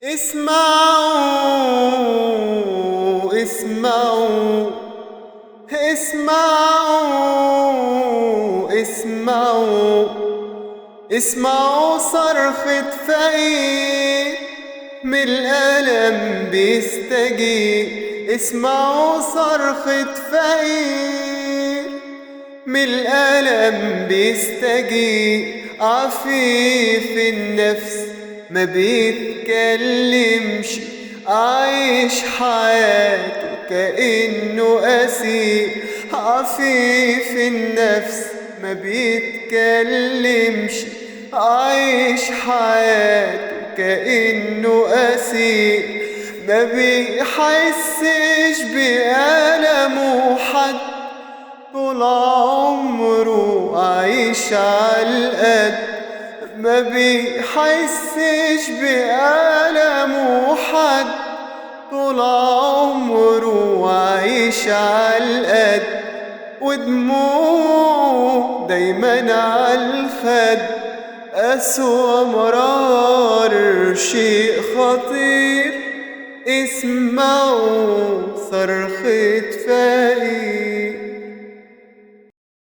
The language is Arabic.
اسمعوا اسمعوا اسمعوا اسمعوا اسمعوا صرخة فقير من الألم بيستجيب. اسمعوا صرخة فقير من الألم بيستجيب. عفيف النفس ما بيتكلمش، عايش حياته كأنه أسير. عفيف النفس ما بيتكلمش، عايش حياته كأنه أسير. ما بيحسش بألمه حد، طول عمره عايش عالقد. ما بيحسش بألمه حد، طول عمره عايش عالقد. ودموعه دايما عالخد، أسوأ مرار شيء خطير. اسمعوا صرخة فقير.